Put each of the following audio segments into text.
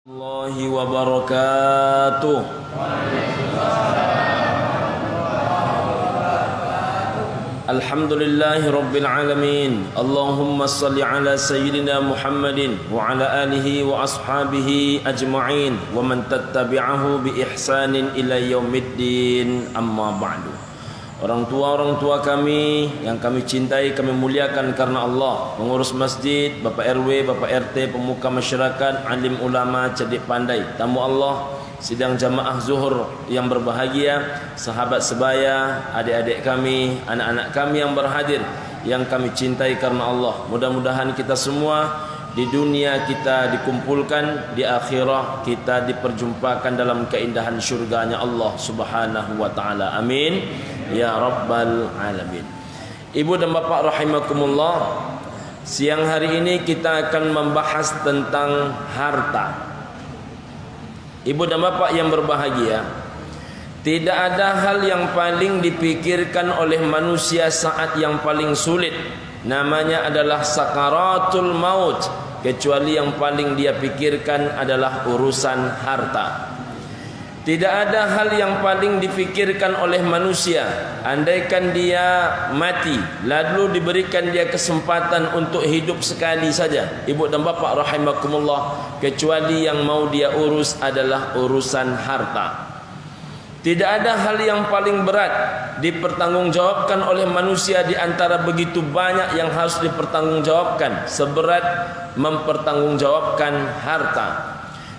Allahi wa barakatuh. Alhamdulillahi rabbil alamin. Allahumma salli ala sayyidina Muhammadin wa ala alihi wa ashabihi ajma'in wa man tattabi'ahu bi ihsanin ila yaumiddin. Amma ba'du. Orang tua kami yang kami cintai, kami muliakan karena Allah, pengurus masjid, Bapak RW, Bapak RT, pemuka masyarakat, alim ulama, cerdik pandai, tamu Allah, sidang jamaah zuhur yang berbahagia, sahabat sebaya, adik-adik kami, anak-anak kami yang berhadir, yang kami cintai karena Allah. Mudah-mudahan kita semua di dunia kita dikumpulkan, di akhirat kita diperjumpakan dalam keindahan syurganya Allah Subhanahu wa taala. Amin ya rabbal alamin. Ibu dan bapak rahimakumullah, siang hari ini kita akan membahas tentang harta. Ibu dan bapak yang berbahagia, tidak ada hal yang paling dipikirkan oleh manusia saat yang paling sulit, namanya adalah sakaratul maut, kecuali yang paling dia pikirkan adalah urusan harta. Tidak ada hal yang paling dipikirkan oleh manusia, andaikan dia mati lalu diberikan dia kesempatan untuk hidup sekali saja, ibu dan bapak rahimakumullah, kecuali yang mau dia urus adalah urusan harta. Tidak ada hal yang paling berat dipertanggungjawabkan oleh manusia di antara begitu banyak yang harus dipertanggungjawabkan seberat mempertanggungjawabkan harta.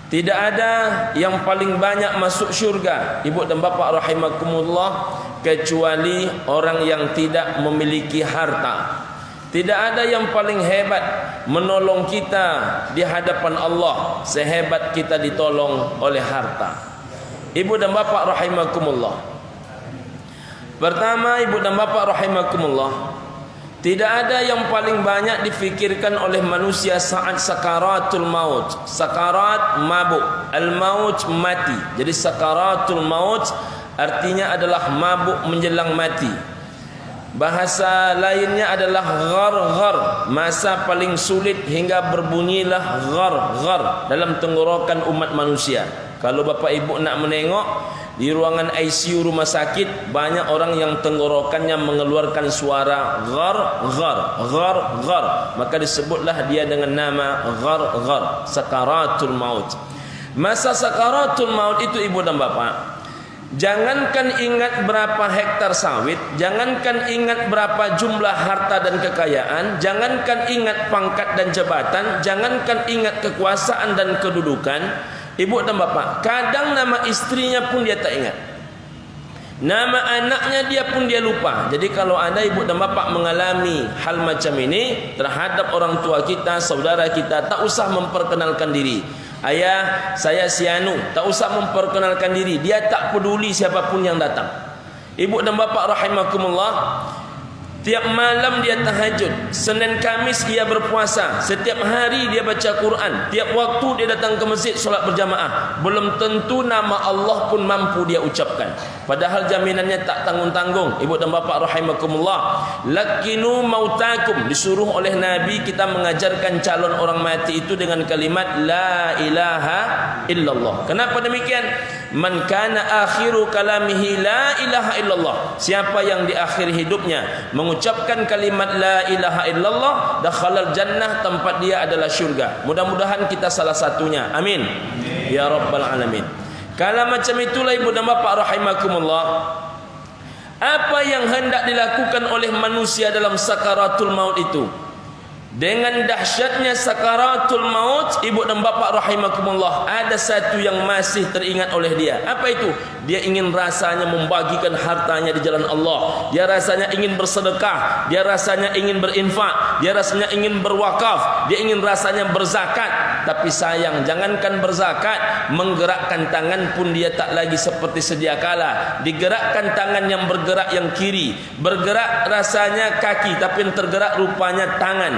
Tidak ada yang paling banyak masuk syurga, ibu dan bapak rahimakumullah, kecuali orang yang tidak memiliki harta. Tidak ada yang paling hebat menolong kita di hadapan Allah sehebat kita ditolong oleh harta. Ibu dan bapak rahimakumullah, pertama, ibu dan bapak rahimakumullah, tidak ada yang paling banyak difikirkan oleh manusia saat sakaratul maut. Sakarat mabuk, al-maut mati. Jadi sakaratul maut artinya adalah mabuk menjelang mati. Bahasa lainnya adalah ghar-ghar, masa paling sulit hingga berbunyilah ghar-ghar dalam tenggorokan umat manusia. Kalau bapak ibu nak menengok di ruangan ICU rumah sakit, banyak orang yang tenggorokannya mengeluarkan suara ghar-ghar, ghar-ghar, maka disebutlah dia dengan nama ghar-ghar, sakaratul maut. Masa sakaratul maut itu ibu dan bapak, jangankan ingat berapa hektar sawit, jangankan ingat berapa jumlah harta dan kekayaan, jangankan ingat pangkat dan jabatan, jangankan ingat kekuasaan dan kedudukan, ibu dan bapak, kadang nama istrinya pun dia tak ingat, nama anaknya dia pun dia lupa. Jadi kalau ada ibu dan bapak mengalami hal macam ini terhadap orang tua kita, saudara kita, tak usah memperkenalkan diri. Ayah, saya si Anu, tak usah memperkenalkan diri. Dia tak peduli siapapun yang datang. Ibu dan bapak rahimakumullah, tiap malam dia tahajud, Senin Kamis dia berpuasa, setiap hari dia baca Quran, tiap waktu dia datang ke masjid solat berjamaah. Belum tentu nama Allah pun mampu dia ucapkan, padahal jaminannya tak tanggung-tanggung. Ibu dan bapak rahimakumullah, lakinu mautakum, disuruh oleh Nabi kita mengajarkan calon orang mati itu dengan kalimat la ilaha illallah. Kenapa demikian? Man kana akhiru kalamihi la ilaha illallah, siapa yang di akhir hidupnya mengucapkan kalimat la ilaha illallah, dakhalal jannah, tempat dia adalah syurga. Mudah-mudahan kita salah satunya. Amin ya rabbal alamin. Kalau macam itulah ibu dan bapak rahimakumullah, apa yang hendak dilakukan oleh manusia dalam sakaratul maut itu? Dengan dahsyatnya sakaratul maut, ibu dan bapak rahimakumullah, ada satu yang masih teringat oleh dia. Apa itu? Dia ingin rasanya membagikan hartanya di jalan Allah. Dia rasanya ingin bersedekah, dia rasanya ingin berinfak, dia rasanya ingin berwakaf, dia ingin rasanya berzakat. Tapi sayang, jangankan berzakat, menggerakkan tangan pun dia tak lagi seperti sedia kala. Digerakkan tangan yang bergerak yang kiri, bergerak rasanya kaki, tapi yang tergerak rupanya tangan.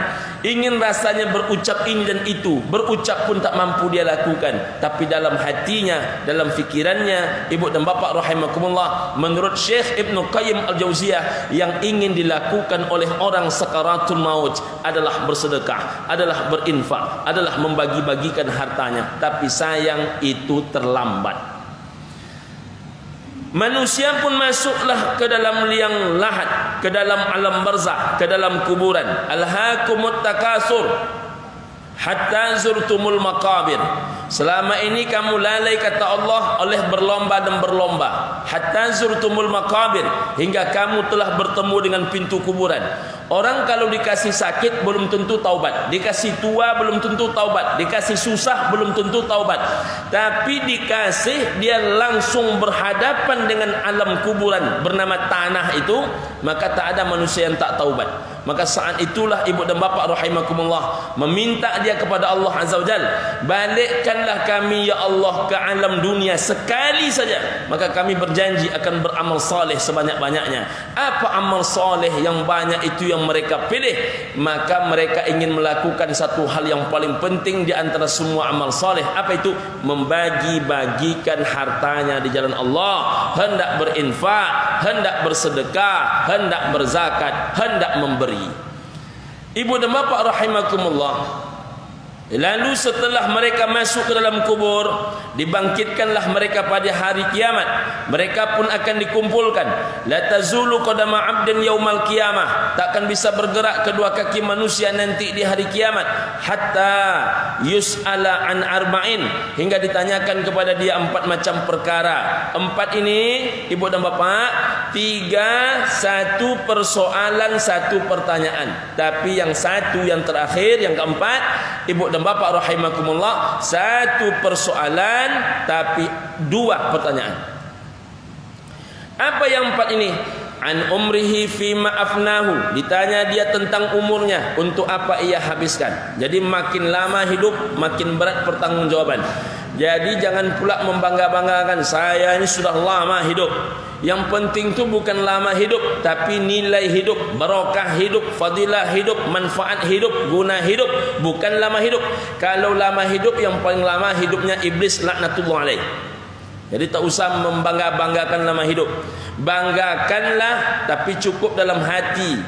ingin rasanya berucap ini dan itu, berucap pun tak mampu dia lakukan, tapi dalam hatinya, dalam fikirannya, ibu dan bapa rahimakumullah, menurut Syekh Ibnu Qayyim Al-Jauziyah, yang ingin dilakukan oleh orang sakaratul maut adalah bersedekah, adalah berinfak, adalah membagi-bagikan hartanya, tapi sayang itu terlambat. Manusia pun masuklah ke dalam liang lahat, ke dalam alam barzakh, ke dalam kuburan. Alhaakumut takasur hatta zurtumul maqabir. Selama ini kamu lalai, kata Allah, oleh berlomba dan berlomba. Hatta zurtumul maqabir, hingga kamu telah bertemu dengan pintu kuburan. Orang kalau dikasih sakit belum tentu taubat, dikasih tua belum tentu taubat, dikasih susah belum tentu taubat. Tapi dikasih dia langsung berhadapan dengan alam kuburan bernama tanah itu, maka tak ada manusia yang tak taubat. Maka saat itulah ibu dan bapa rahimakumullah meminta dia kepada Allah Azza wa Jalla, balikkanlah kami ya Allah ke alam dunia sekali saja, maka kami berjanji akan beramal saleh sebanyak-banyaknya. Apa amal saleh yang banyak itu yang mereka pilih? Maka mereka ingin melakukan satu hal yang paling penting di antara semua amal saleh. Apa itu? Membagi-bagikan hartanya di jalan Allah, hendak berinfak, hendak bersedekah, hendak berzakat, hendak memberi. Ibu dan bapa rahimakumullah, lalu setelah mereka masuk ke dalam kubur, dibangkitkanlah mereka pada hari kiamat. Mereka pun akan dikumpulkan. La tazulu qadama 'abdin yaumal qiyamah, takkan bisa bergerak kedua kaki manusia nanti di hari kiamat, hatta yus'ala an arba'in, hingga ditanyakan kepada dia 4 macam perkara. 4 ini ibu dan bapak, 3 satu persoalan, 1 pertanyaan. Tapi yang satu, yang terakhir, yang keempat, ibu dan bapak rahimakumullah, 1 persoalan tapi 2 pertanyaan. Apa yang 4 ini? An umrihi fima afnahu, ditanya dia tentang umurnya, untuk apa ia habiskan. Jadi makin lama hidup makin berat pertanggungjawaban. Jadi jangan pula membangga-banggakan, saya ini sudah lama hidup. Yang penting tu bukan lama hidup, tapi nilai hidup, barokah hidup, fadilah hidup, manfaat hidup, guna hidup, bukan lama hidup. Kalau lama hidup, yang paling lama hidupnya iblis laknatullah alaih. Jadi tak usah membangga-banggakan lama hidup. Banggakanlah, tapi cukup dalam hati,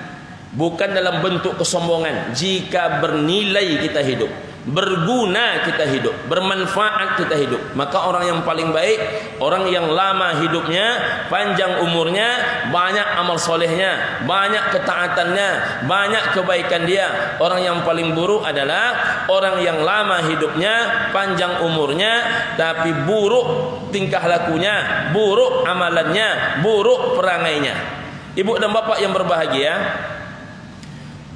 bukan dalam bentuk kesombongan. Jika bernilai kita hidup, berguna kita hidup, bermanfaat kita hidup, maka orang yang paling baik, orang yang lama hidupnya, panjang umurnya, banyak amal solehnya, banyak ketaatannya, banyak kebaikan dia. Orang yang paling buruk adalah orang yang lama hidupnya, panjang umurnya, tapi buruk tingkah lakunya, buruk amalannya, buruk perangainya. Ibu dan bapak yang berbahagia,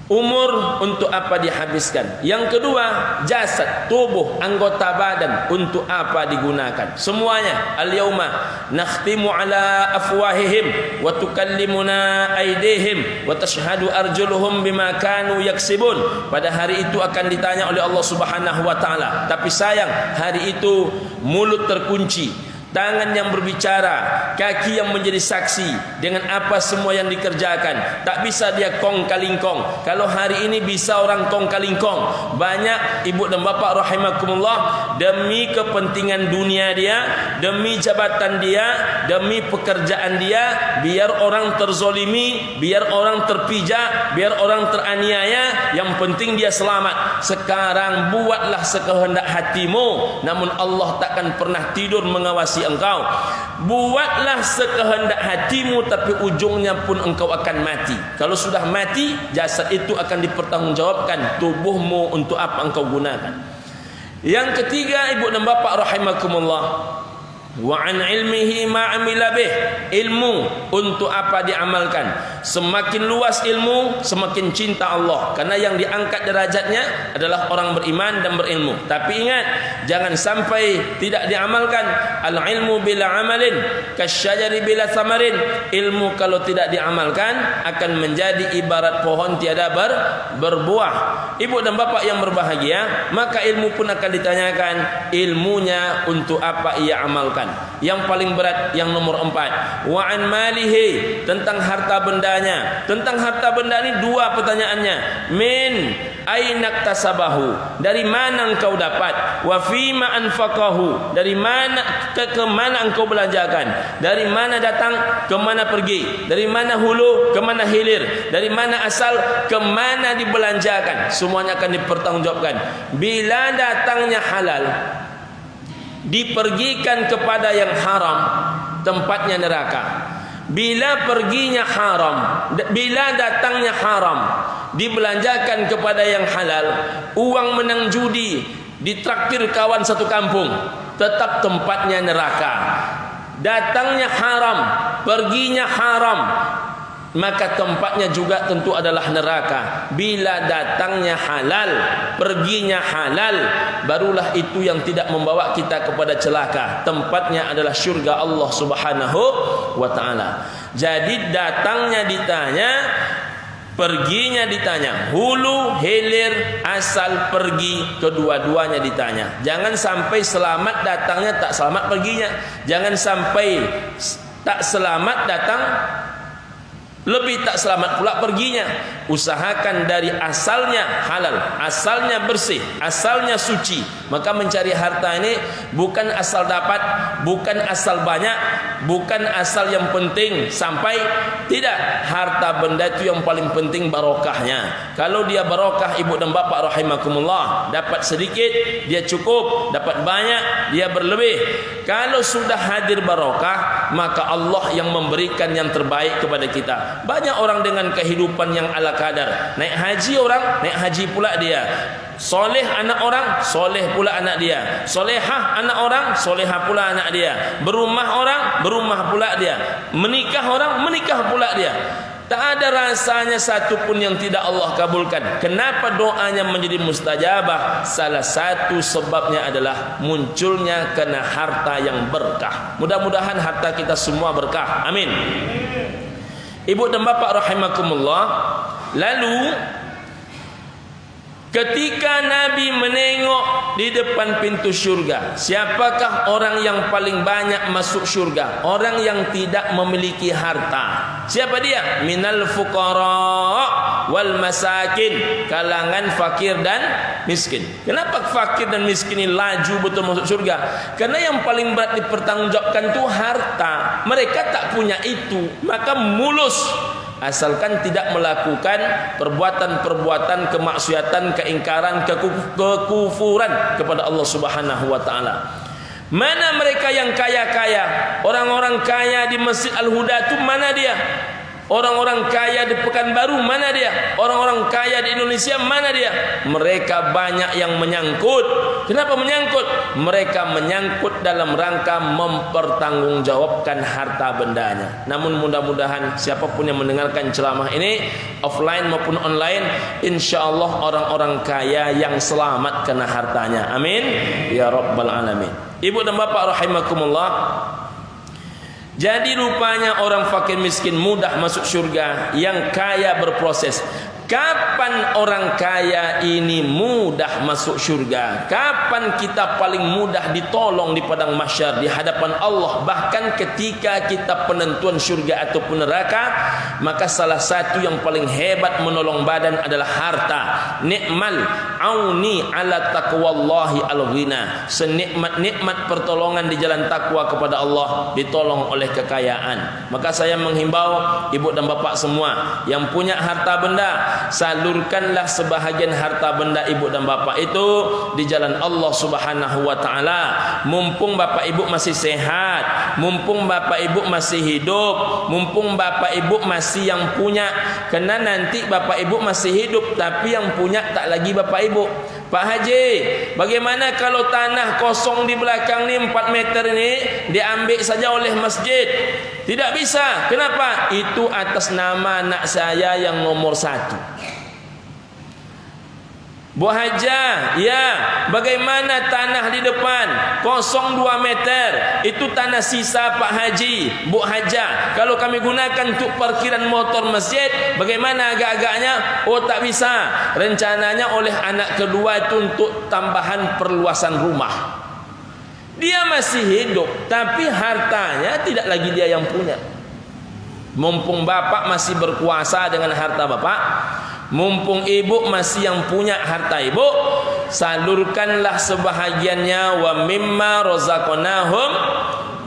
umur untuk apa dihabiskan? Yang kedua, jasad, tubuh, anggota badan untuk apa digunakan? Semuanya. Al-yauma nakhtimu ala afwahihim wa tukallimuna aydihim wa tashhadu arjuluhum bima kanu yaksibun. Pada hari itu akan ditanya oleh Allah Subhanahu wa taala. Tapi sayang, hari itu mulut terkunci, tangan yang berbicara, kaki yang menjadi saksi dengan apa semua yang dikerjakan. Tak bisa dia kong kalingkong. Kalau hari ini bisa orang kong kalingkong, banyak ibu dan bapak rahimakumullah, demi kepentingan dunia dia, demi jabatan dia, demi pekerjaan dia, biar orang terzolimi, biar orang terpijak, biar orang teraniaya, yang penting dia selamat. Sekarang buatlah sekehendak hatimu, namun Allah takkan pernah tidur mengawasi engkau. Buatlah sekehendak hatimu, tapi ujungnya pun engkau akan mati. Kalau sudah mati, jasad itu akan dipertanggungjawabkan, tubuhmu untuk apa engkau gunakan. Yang ketiga, ibu dan bapak rahimakumullah, wa an ilmihi ma amila bih, ilmu untuk apa diamalkan. Semakin luas ilmu, semakin cinta Allah, karena yang diangkat derajatnya adalah orang beriman dan berilmu. Tapi ingat, jangan sampai tidak diamalkan. Al ilmu bila amalin kasyajari bila thamarin. Ilmu kalau tidak diamalkan akan menjadi ibarat pohon tiada berbuah. Ibu dan bapak yang berbahagia, maka ilmu pun akan ditanyakan, ilmunya untuk apa ia amalkan. Yang paling berat, yang nomor 4, wa an malihi, tentang harta bendanya. Tentang harta benda ini 2 pertanyaannya. Min aina tasabahu, dari mana engkau dapat, wa fima anfaqahu, dari mana ke mana engkau belanjakan, dari mana datang ke mana pergi, dari mana hulu ke mana hilir, dari mana asal ke mana dibelanjakan, semuanya akan dipertanggungjawabkan. Bila datangnya halal dipergikan kepada yang haram, tempatnya neraka. Bila perginya haram, bila datangnya haram dibelanjakan kepada yang halal, uang menang judi, ditraktir kawan satu kampung, tetap tempatnya neraka. Datangnya haram, perginya haram, maka tempatnya juga tentu adalah neraka. Bila datangnya halal, perginya halal, barulah itu yang tidak membawa kita kepada celaka. Tempatnya adalah syurga Allah Subhanahu wa ta'ala. Jadi datangnya ditanya, perginya ditanya, hulu, hilir, asal, pergi, kedua-duanya ditanya. Jangan sampai selamat datangnya, tak selamat perginya. Jangan sampai tak selamat datang, lebih tak selamat pula perginya. Usahakan dari asalnya halal, asalnya bersih, asalnya suci. Maka mencari harta ini bukan asal dapat, bukan asal banyak, bukan asal yang penting sampai, tidak. Harta benda itu yang paling penting barokahnya. Kalau dia barokah, ibu dan bapak rahimakumullah, dapat sedikit dia cukup, dapat banyak dia berlebih. Kalau sudah hadir barokah, maka Allah yang memberikan yang terbaik kepada kita. Banyak orang dengan kehidupan yang ala kadar. Naik haji orang, naik haji pula dia. Soleh anak orang, soleh pula anak dia. Solehah anak orang, solehah pula anak dia. Berumah orang, berumah pula dia. Menikah orang, menikah pula dia. Tak ada rasanya satu pun yang tidak Allah kabulkan. Kenapa doanya menjadi mustajabah? Salah satu sebabnya adalah munculnya kena harta yang berkah. Mudah-mudahan harta kita semua berkah. Amin. Ibu dan bapak rahimakumullah, lalu ketika Nabi menengok di depan pintu syurga, siapakah orang yang paling banyak masuk syurga? Orang yang tidak memiliki harta. Siapa dia? Minal fuqara wal masakin, kalangan fakir dan miskin. Kenapa fakir dan miskin ini laju betul masuk syurga? Karena yang paling berat dipertanggungjawabkan itu harta. Mereka tak punya itu, maka mulus. Asalkan tidak melakukan perbuatan-perbuatan kemaksiatan, keingkaran, kekufuran kepada Allah Subhanahu wa ta'ala. Mana mereka yang kaya-kaya? Orang-orang kaya di Masjid Al-Huda itu mana dia? Orang-orang kaya di Pekanbaru mana dia? Orang-orang kaya di Indonesia mana dia? Mereka banyak yang menyangkut. Kenapa menyangkut? Mereka menyangkut dalam rangka mempertanggungjawabkan harta bendanya. Namun mudah-mudahan siapapun yang mendengarkan ceramah ini, offline maupun online, insyaallah orang-orang kaya yang selamat kena hartanya. Amin ya rabbal alamin. Ibu dan bapak rahimakumullah, jadi rupanya orang fakir miskin mudah masuk syurga, yang kaya berproses. Kapan orang kaya ini mudah masuk syurga? Kapan kita paling mudah ditolong di padang mahsyar, di hadapan Allah? Bahkan ketika kita penentuan syurga ataupun neraka, maka salah satu yang paling hebat menolong badan adalah harta. Nikmal auni ala taqwallahi al-ghina. Senikmat-nikmat pertolongan di jalan takwa kepada Allah ditolong oleh kekayaan. Maka saya menghimbau ibu dan bapak semua yang punya harta benda, salurkanlah sebahagian harta benda ibu dan bapak itu di jalan Allah Subhanahu wa ta'ala. Mumpung bapak ibu masih sehat, mumpung bapak ibu masih hidup, mumpung bapak ibu masih yang punya. Karena nanti bapak ibu masih hidup tapi yang punya tak lagi bapak ibu. Pak Haji, bagaimana kalau tanah kosong di belakang ni 4 meter ini diambil saja oleh masjid? Tidak bisa. Kenapa? Itu atas nama anak saya yang nomor 1. Bu Haja, ya, bagaimana tanah di depan kosong 2 meter? Itu tanah sisa Pak Haji, Bu Haja. Kalau kami gunakan untuk parkiran motor masjid, bagaimana agak-agaknya? Oh, tak bisa. Rencananya oleh anak kedua itu untuk tambahan perluasan rumah. Dia masih hidup, tapi hartanya tidak lagi dia yang punya. Mumpung bapak masih berkuasa dengan harta bapak, mumpung ibu masih yang punya harta ibu, salurkanlah sebahagiannya. Wa mimma razaqnahum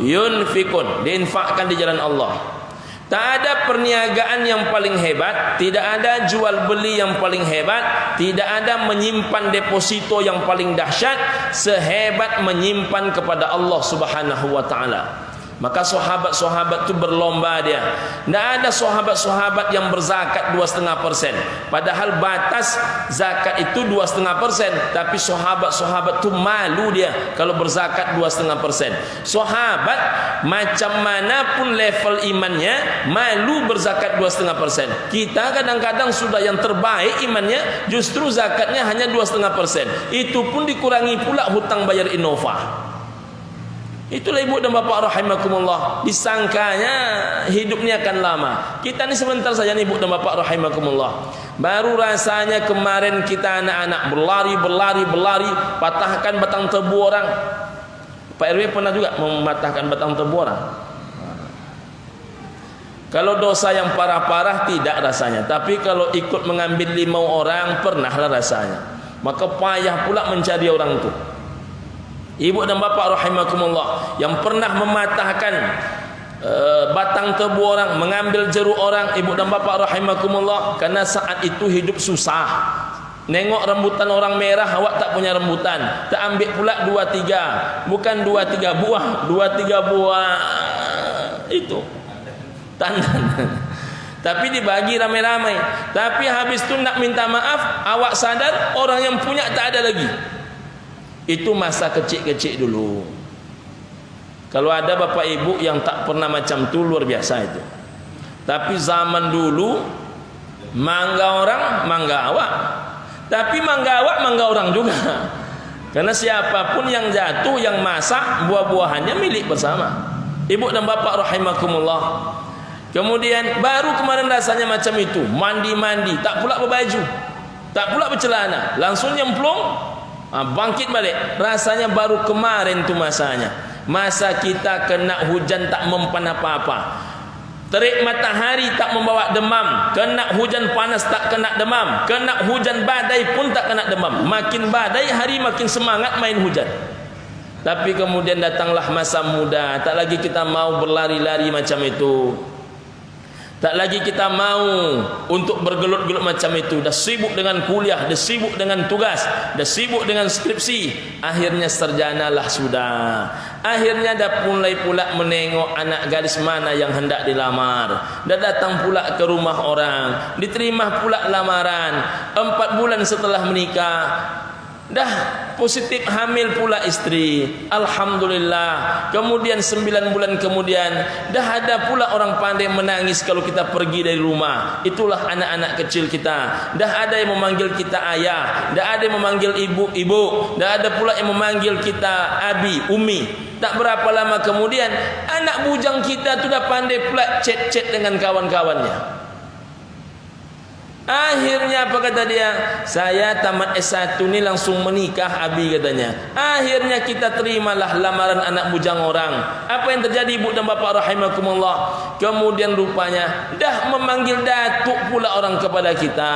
yunfikun, diinfakkan di jalan Allah. Tak ada perniagaan yang paling hebat, tidak ada jual beli yang paling hebat, tidak ada menyimpan deposito yang paling dahsyat sehebat menyimpan kepada Allah Subhanahu wa taala. Maka sahabat-sahabat itu berlomba dia. Tidak ada sahabat-sahabat yang berzakat 2,5%. Padahal batas zakat itu 2,5%. Tapi sahabat-sahabat itu malu dia kalau berzakat 2,5%. Sahabat macam manapun level imannya, malu berzakat 2,5%. Kita kadang-kadang sudah yang terbaik imannya, justru zakatnya hanya 2,5%. Itu pun dikurangi pula hutang bayar Innova. Itulah ibu dan bapak rahimakumullah. Disangkanya hidupnya akan lama. Kita ni sebentar saja nih ibu dan bapak rahimakumullah. Baru rasanya kemarin kita anak-anak berlari, patahkan batang tebu orang. Pak RW pernah juga mematahkan batang tebu orang. Kalau dosa yang parah-parah tidak rasanya. Tapi kalau ikut mengambil 5 orang, pernahlah rasanya. Maka payah pula mencari orang itu. Ibu dan bapak rahimakumullah, yang pernah mematahkan batang tebu orang, mengambil jeruk orang, ibu dan bapak rahimakumullah, karena saat itu hidup susah. Nengok rambutan orang merah, awak tak punya rambutan, tak ambil pula 2-3, bukan 2-3 buah, 2-3 buah itu tandan. Tapi dibagi ramai-ramai. Tapi habis tu nak minta maaf, awak sadar orang yang punya tak ada lagi. Itu masa kecil-kecil dulu. Kalau ada bapak ibu yang tak pernah macam tu, luar biasa itu. Tapi zaman dulu, mangga orang, mangga awak. Tapi mangga awak, mangga orang juga. Karena siapapun yang jatuh, yang masak, buah-buahannya milik bersama. Ibu dan bapak rahimakumullah. Kemudian baru kemarin rasanya macam itu, mandi-mandi, tak pula berbaju, tak pula bercelana, langsung nyemplung. Bangkit balik. Rasanya baru kemarin tu masanya. Masa kita kena hujan tak mempan apa-apa, terik matahari tak membawa demam, kena hujan panas tak kena demam, kena hujan badai pun tak kena demam. Makin badai hari makin semangat main hujan. Tapi kemudian datanglah masa muda, tak lagi kita mau berlari-lari macam itu. Tak lagi kita mau untuk bergelut-gelut macam itu. Dah sibuk dengan kuliah, dah sibuk dengan tugas, dah sibuk dengan skripsi. Akhirnya sarjanalah sudah. Akhirnya dah mulai pula menengok anak gadis mana yang hendak dilamar. Dah datang pula ke rumah orang, diterima pula lamaran. 4 bulan setelah menikah, dah positif hamil pula istri. Alhamdulillah. Kemudian 9 bulan kemudian dah ada pula orang pandai menangis kalau kita pergi dari rumah. Itulah anak-anak kecil kita. Dah ada yang memanggil kita ayah, dah ada yang memanggil ibu, dah ada pula yang memanggil kita abi, umi. Tak berapa lama kemudian anak bujang kita tu dah pandai pula chat-chat dengan kawan-kawannya. Akhirnya apa kata dia? Saya tamat S1 ni langsung menikah abi katanya. Akhirnya kita terimalah lamaran anak bujang orang. Apa yang terjadi ibu dan bapak rahimakumullah? Kemudian rupanya dah memanggil datuk pula orang kepada kita,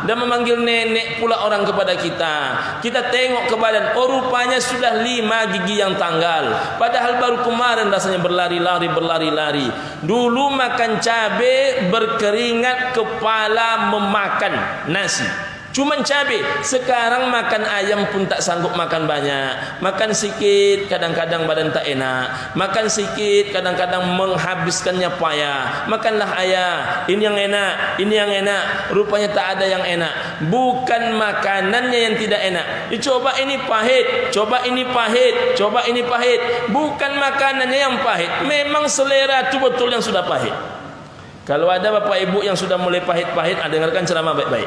dah memanggil nenek pula orang kepada kita. Kita tengok ke badan, oh rupanya sudah 5 gigi yang tanggal. Padahal baru kemarin rasanya berlari-lari. Dulu makan cabai berkeringat kepala makan nasi, cuman cabai. Sekarang makan ayam pun tak sanggup makan banyak. Makan sikit kadang-kadang badan tak enak, makan sikit kadang-kadang menghabiskannya payah. Makanlah ayah, ini yang enak, ini yang enak. Rupanya tak ada yang enak. Bukan makanannya yang tidak enak. Coba ini pahit, coba ini pahit, coba ini pahit. Bukan makanannya yang pahit, memang selera itu betul yang sudah pahit. Kalau ada bapak ibu yang sudah mulai pahit-pahit, dengarkan ceramah baik-baik.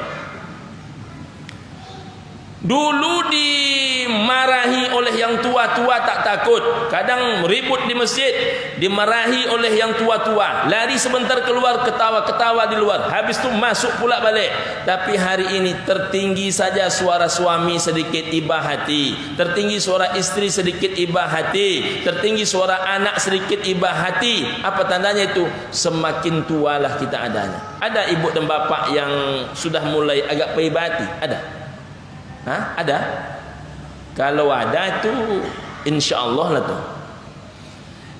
Dulu dimarahi oleh yang tua tua-tua tak takut. Kadang ribut di masjid, dimarahi oleh yang tua-tua, lari sebentar keluar, ketawa-ketawa di luar, habis itu masuk pula balik. Tapi hari ini tertinggi saja suara suami sedikit iba hati, tertinggi suara istri sedikit iba hati, tertinggi suara anak sedikit iba hati. Apa tandanya itu? Semakin tualah kita adanya. Ada ibu dan bapak yang sudah mulai agak iba hati? Ada? Hah? Ada? Kalau ada itu insyaallah lah tuh.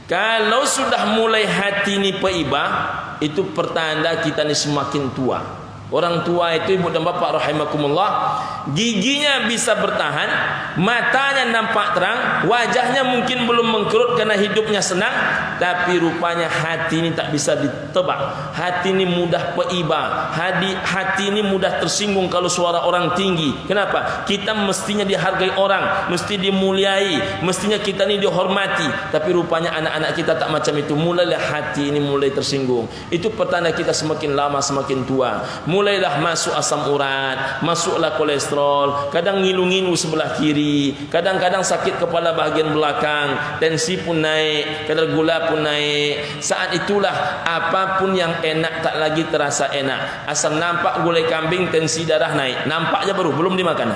Kalau sudah mulai hati ni peibah, itu pertanda kita ni semakin tua. Orang tua itu ibu dan bapak rahimakumullah, giginya bisa bertahan, matanya nampak terang, wajahnya mungkin belum mengkerut karena hidupnya senang, tapi rupanya hati ini tak bisa ditebak. Hati ini mudah peibah, hati ini mudah tersinggung kalau suara orang tinggi. Kenapa? Kita mestinya dihargai orang, mesti dimuliai, mestinya kita ini dihormati, tapi rupanya anak-anak kita tak macam itu. Mulailah hati ini mulai tersinggung. Itu pertanda kita semakin lama semakin tua. Mulailah masuk asam urat, masuklah kolesterol, kadang ngilu-ngilu sebelah kiri, kadang-kadang sakit kepala bahagian belakang, tensi pun naik, kadar gula pun naik. Saat itulah apapun yang enak tak lagi terasa enak. Asal nampak gulai kambing, tensi darah naik, nampak aja baru, belum dimakan.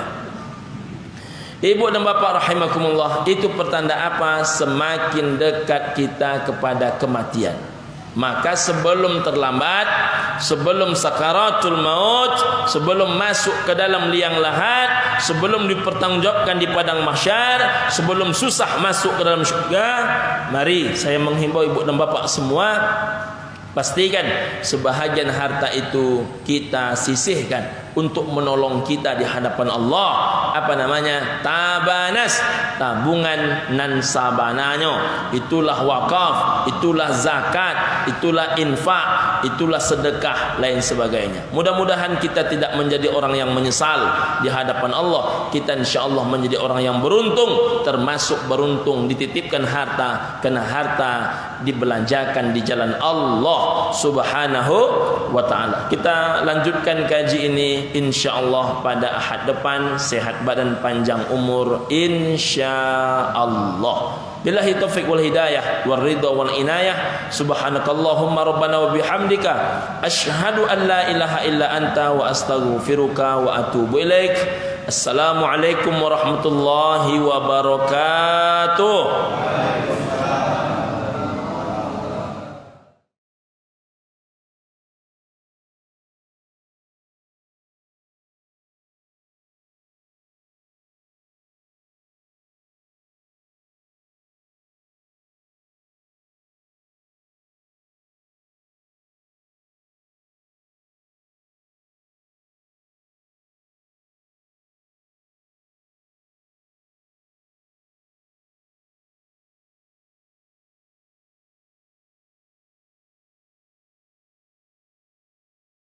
Ibu dan bapak rahimakumullah, itu pertanda apa? Semakin dekat kita kepada kematian. Maka sebelum terlambat, sebelum sakaratul maut, sebelum masuk ke dalam liang lahat, sebelum dipertanggungjawabkan di padang mahsyar, sebelum susah masuk ke dalam syurga, mari saya menghimbau ibu dan bapak semua, pastikan sebahagian harta itu kita sisihkan untuk menolong kita di hadapan Allah. Apa namanya? Tabanas, tabungan nan sabananyo. Itulah wakaf, itulah zakat, itulah infak, itulah sedekah, lain sebagainya. Mudah-mudahan kita tidak menjadi orang yang menyesal di hadapan Allah. Kita insyaallah menjadi orang yang beruntung, termasuk beruntung dititipkan harta, karena harta dibelanjakan di jalan Allah Subhanahu wa taala. Kita lanjutkan kaji ini insyaallah pada Ahad depan, sehat badan, panjang umur insyaallah. Billahi taufiq wal hidayah wal ridha wal inayah. Subhanakallahumma rabbana wa bihamdika asyhadu an la ilaha illa anta wa astaghfiruka wa atubu ilaik. Assalamualaikum warahmatullahi wabarakatuh.